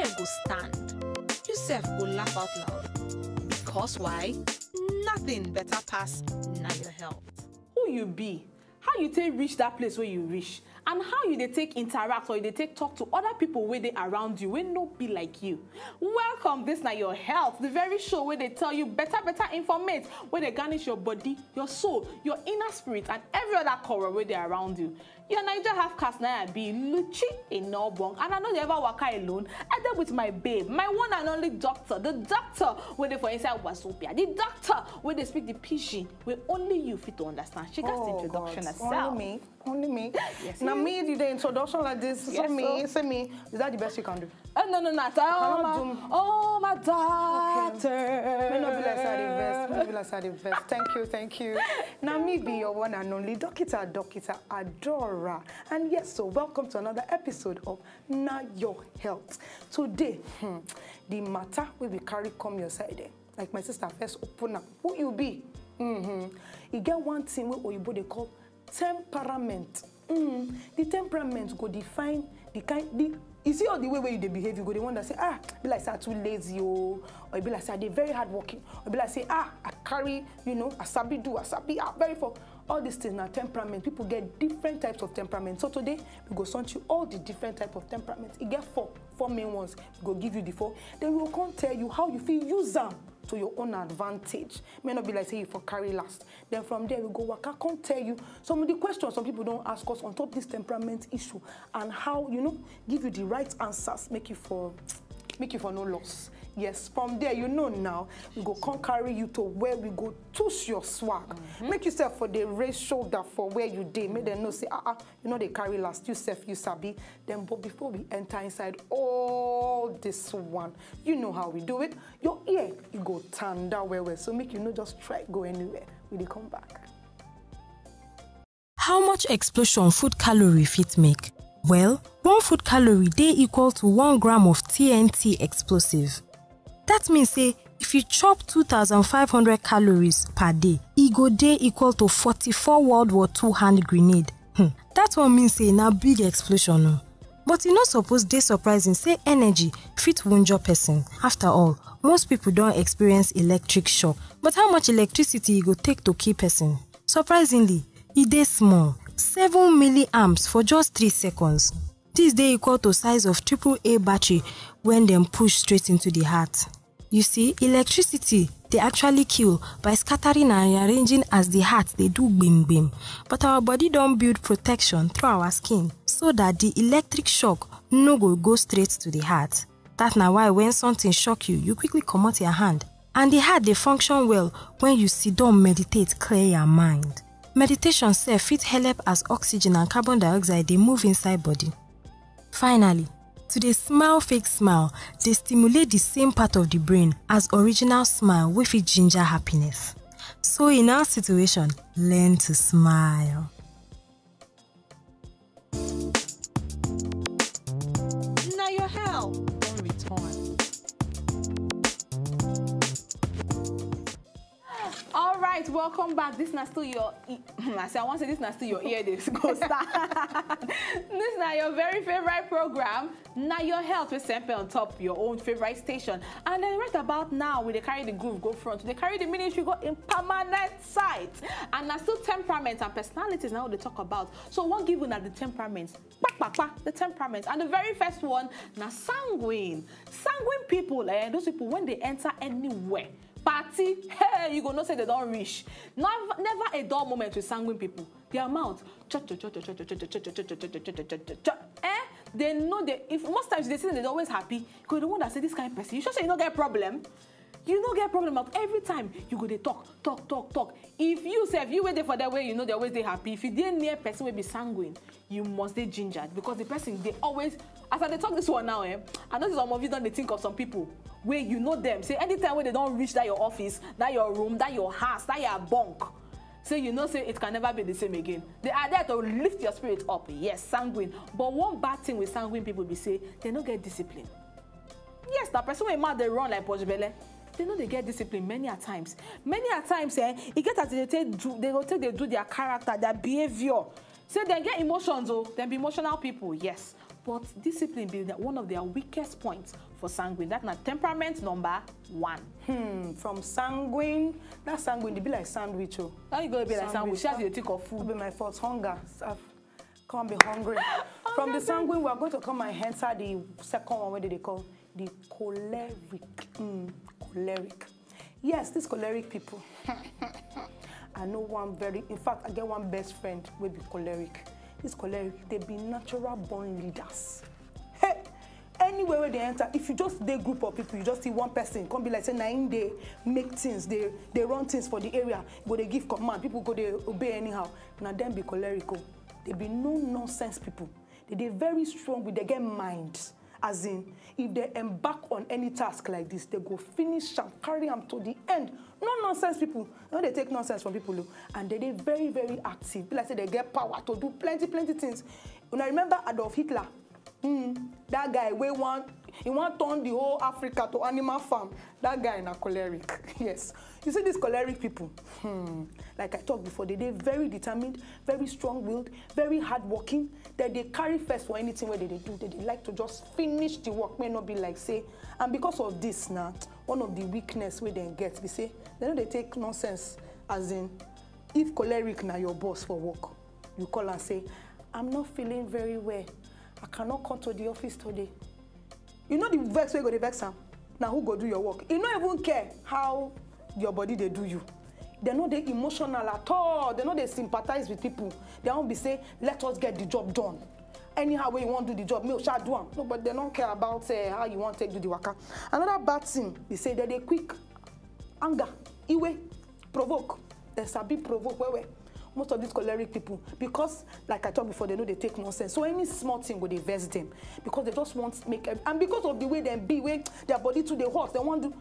fear go stand. You sef go laugh out loud. Because why? Nothing better pass na your health. Who you be? How you take reach that place where you reach? And how you dey take interact or you dey take talk to other people where they around you, wey no be like you. Welcome, this na your health, the very show where they tell you better informate, where they garnish your body, your soul, your inner spirit, and every other core where they around you. Your Niger half cast na I be Luchi in ogbonge, and I know they ever waka alone. I there with my babe, my one and only doctor, the doctor where they for inside Wazobia, the doctor where they speak the pidgin where only you fit to understand. She got the introduction herself. Only me. Yes, now me do the introduction like this. Yes, say me. Is that the best you can do? No. Oh, my doctor. Okay. May not be like that the best. May not be like that the best. Thank you. Now me be your one and only Doctor Adora. And yes, so welcome to another episode of Now Your Health. Today, the matter will be carry come your side. Like my sister first open up. Who you be? You get one thing where Oyibo they call temperament. The temperament go define the kind. You see all the way where you behave, you go the one that say, be like say too lazy, or be like say they very hardworking, or be like say, I carry, I sabi do, I sabi, very for all these things now temperament. People get different types of temperament. So today we go sort you all the different type of temperament. You get four main ones. We go give you the 4. Then we will come tell you how you feel use them to your own advantage. May not be like say you for carry last. Then from there we go waka come tell you some of the questions some people don't ask us on top this temperament issue and how give you the right answers, make you for no loss. Yes, from there now we go come carry you to where we go touch your swag. Make yourself for the raise shoulder for where you did. Make them know say they carry last. You self you sabi. Then but before we enter inside all this one, you know how we do it. Your ear you go turn down where so make you just try go anywhere. We come back. How much explosion food calorie fit make? Well, 1 food calorie dey equal to 1 gram of TNT explosive. That means say if you chop 2,500 calories per day, e go dey equal to 44 World War II hand grenade. That one means say na big explosion. No? But e no suppose dey surprising say energy fit wunjure person. After all, most people don't experience electric shock. But how much electricity e go take to kill person? Surprisingly, e dey small. 7 milliamps for just 3 seconds. This dey equal to size of AAA battery when them push straight into the heart. You see, electricity they actually kill by scattering and rearranging as the heart they do bim bim. But our body don't build protection through our skin so that the electric shock no go straight to the heart. That's now why when something shock you, you quickly come out your hand. And the heart they function well when you sit down meditate, clear your mind. Meditation self fit help as oxygen and carbon dioxide they move inside body. Finally, to dey smile fake smile, they stimulate the same part of the brain as original smile wey fit ginger happiness. So in our situation, learn to smile. Now your health don't return. All right, welcome back. This is still your I want to say this is still your ear. This go start. This is now your very favorite program. Now your health will sample on top your own favorite station. And then right about now, we they carry the groove go front. They carry the ministry go in permanent sight. And now still temperament and personalities now they talk about. So one given at the temperaments, the temperaments. And the very first one, now sanguine. Sanguine people, those people when they enter anywhere. Party, hey, you go not say they don't reach. Never a dull moment with sanguine people. Their mouth, they know that if most times they say they're always happy, because the one that say this kind of person, you should say you don't get problem. You don't get problem of every time you go they talk. If you say if you wait there for that way, you know they always they happy. If you didn't near person will be sanguine, you must be gingered because the person they always after they talk this one now, I know some of you don't they think of some people where you know them. Say anytime when they don't reach that your office, that your room, that your house, that your bunk. Say you know say it can never be the same again. They are there to lift your spirit up. Yes, sanguine. But one bad thing with sanguine people be say they don't get discipline. Yes, that person when mad they run like Pojbele. They know they get discipline many a times. Many a times, it get as they do their character, their behavior. So they get emotions, they be emotional people, yes. But discipline be one of their weakest points for sanguine. That's not temperament number 1. From sanguine, that sanguine, they be like sandwich. Oh. How you gonna be like sandwich? Just you think of food. It'll be my fault. Hunger. I can't be hungry. From the sanguine, we are going to come and enter the second one. What do they call? The choleric. Choleric. Yes, these choleric people. I know one in fact, I get one best friend will be choleric. This choleric, they be natural born leaders. Hey, anywhere where they enter, if you just the group of people, you just see one person, come be like say naim they make things, they run things for the area, go they give command, people go they obey anyhow. Now them be cholerical. They be no nonsense people. They very strong with they get minds. As in, if they embark on any task like this, they go finish and carry them to the end. No nonsense people. No, they take nonsense from people. And they very, very active. Like I say, they get power to do plenty things. When I remember Adolf Hitler, that guy, he want to turn the whole Africa to animal farm. That guy in a choleric. Yes. You see these choleric people, like I talked before, they're very determined, very strong-willed, very hardworking, that they carry first for anything where they do. They like to just finish the work, may not be like say, and because of this now, one of the weakness where they get, they say, they take nonsense, as in, if choleric now your boss for work, you call and say, I'm not feeling very well. I cannot come to the office today. You know the vex where you go to vex am? Now who go do your work? You don't even care how your body they do you. They're not they emotional at all. They're not they sympathize with people. They won't be say, let us get the job done. Anyhow way you want to do the job, me shall do them. No, but they don't care about how you want to do the work. Another bad thing, they say that they quick anger, iwe, provoke. There's a big provoke where most of these choleric people, because like I talked before, they know they take nonsense. So any small thing will they vex them because they just want to make and because of the way they be, way their body to the horse, they want to.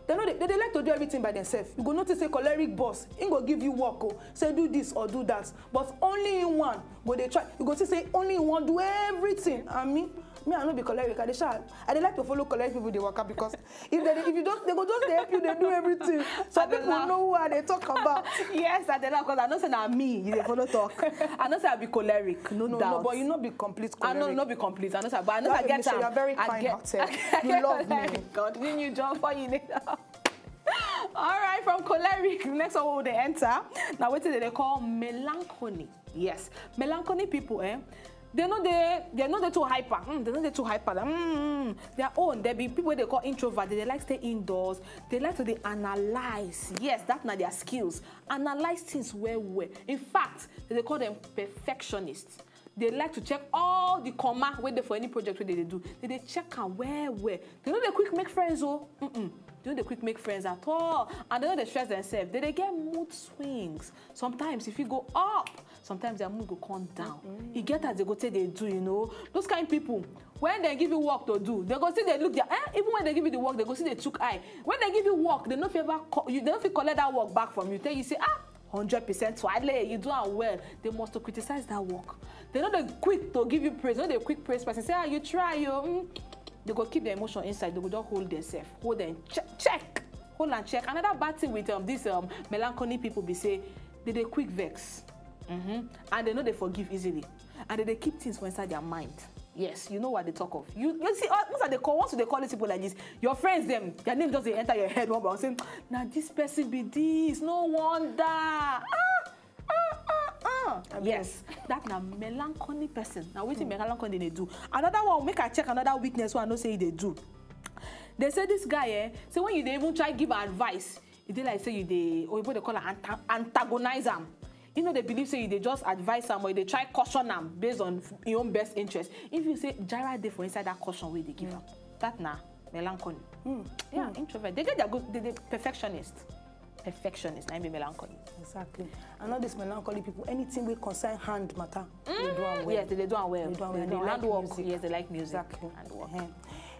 They know they like to do everything by themselves. You go notice a choleric boss, he go give you work, say do this or do that. But only in one, go they try. You go to say only in one do everything. And me I not be choleric. I like to follow choleric people they work out because if you don't, they go just they help you, they do everything. So people know what they talk about. Yes, I don't know because I know say na me you follow talk. I know say I be choleric, no doubt. No, but you not be complete choleric. I know not be complete. I know say, but I know I get you are very kind-hearted. You love me. Continue job for you. All right, from choleric, next one will they enter. Now, what is it they call melancholy? Yes, melancholy people, they're not too hyper. They're not too hyper. Their own. There be people they call introvert. They like stay indoors. They like to analyze. Yes, that's not their skills. Analyze things well. In fact, they call them perfectionists. They like to check all the comma where they for any project where they do. They check out where. They know they quick make friends. They don't quick make friends at all. And they don't stress themselves. They get mood swings. Sometimes if you go up, sometimes their mood will come down. You get as they go say they do, you know. Those kind of people, when they give you work to do, they go see they look there. Even when they give you the work, they go see they took eye. When they give you work, they don't feel collect that work back from you. Then you say, 100% swale, you do it well. They must to criticize that work. They're not the quick to give you praise. They're not the quick praise person. Say, you try, you. They go keep their emotion inside. They go just hold themselves. Hold and check. Hold and check. Another bad thing with these melancholy people be say, they quick vex. And they know they forgive easily. And they keep things inside their mind. Yes, you know what they talk of. You see, most of the call, once they call these people like this, your friends, them, their name just enter your head one by one saying, now this person be this, no wonder. Yes, that's a melancholy person. Now, what melancholy they do? Another one, make I check another weakness one I know say they do. They say this guy, so when you even try give advice, they like say or what they call antagonize them. You know, they believe say they just advise them or they try caution them based on your own best interest. If you say Jara day for inside that caution way they give them, that melancholy. Yeah, introvert. They get their good, they perfectionist. Perfectionist, I mean melancholy. Exactly. And all these melancholy people, anything we concern hand matter, they do well. Yes, they do well. They like work. Music. Yes, they like music. Exactly. And work.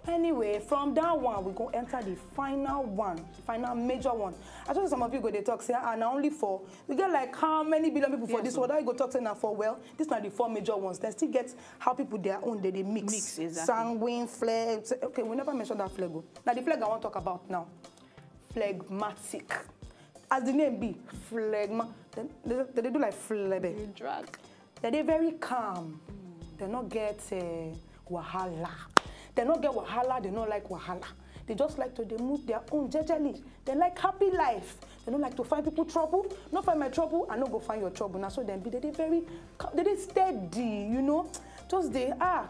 Anyway, from that one, we go enter the final one, the final major one. I just some of you go they talk say, now only 4. We get like how many billion people for this one? That you go talk say now 4. Well, these are the 4 major ones. Then still get how people their own they mix. Mix, exactly. Sanguine, phleg. Okay, we never mentioned that phleg. Now the phleg I want to talk about now. Phlegmatic. As the name be, phlegma. They do like phlegma. Drag. They're very calm. They not get wahala. They don't get wahala, they don't like wahala. They just like to move their own jejely. They like happy life. They don't like to find people trouble. Not find my trouble, I not go find your trouble. Now so then they steady, you know. Just but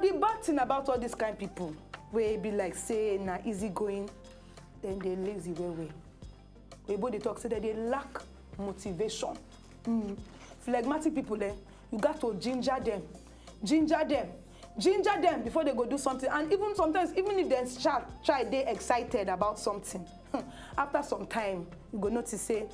the bad thing about all these kind of people, where be like say na easy going, then they lazy way. They talk say that they lack motivation. Phlegmatic people there, you got to ginger them before they go do something. And even sometimes, even if they excited about something, after some time, you go notice say,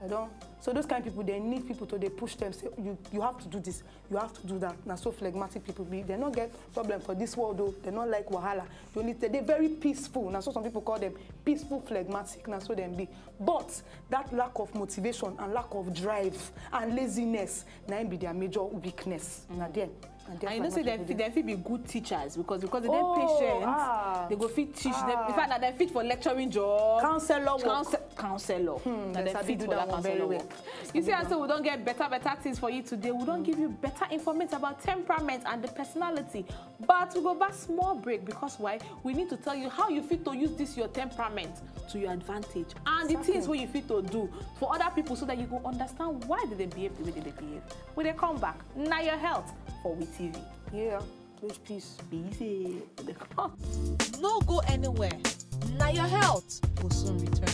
I don't. So those kind of people, they need people to push them, say, you have to do this, you have to do that. Now so phlegmatic people be, they don't get problem for this world though, they don't like wahala. They're very peaceful. Now so some people call them peaceful phlegmatic, now so them be. But that lack of motivation and lack of drive and laziness, now be their major weakness. Now then. And you know, say they fit be good teachers because they don't patient. They go fit teach them. In fact, they fit for lecturing job. Counselor work. Counselor. They fit for that counselor work. You see, and so we don't get better things for you today. We don't give you better information about temperament and the personality. But we go back small break because why? We need to tell you how you fit to use this your temperament to your advantage and the things where you fit to do for other people so that you go understand why they behave the way they behave. When they come back, now your health for we TV. Yeah, please, peace. Easy. No go anywhere. Now your health will soon return.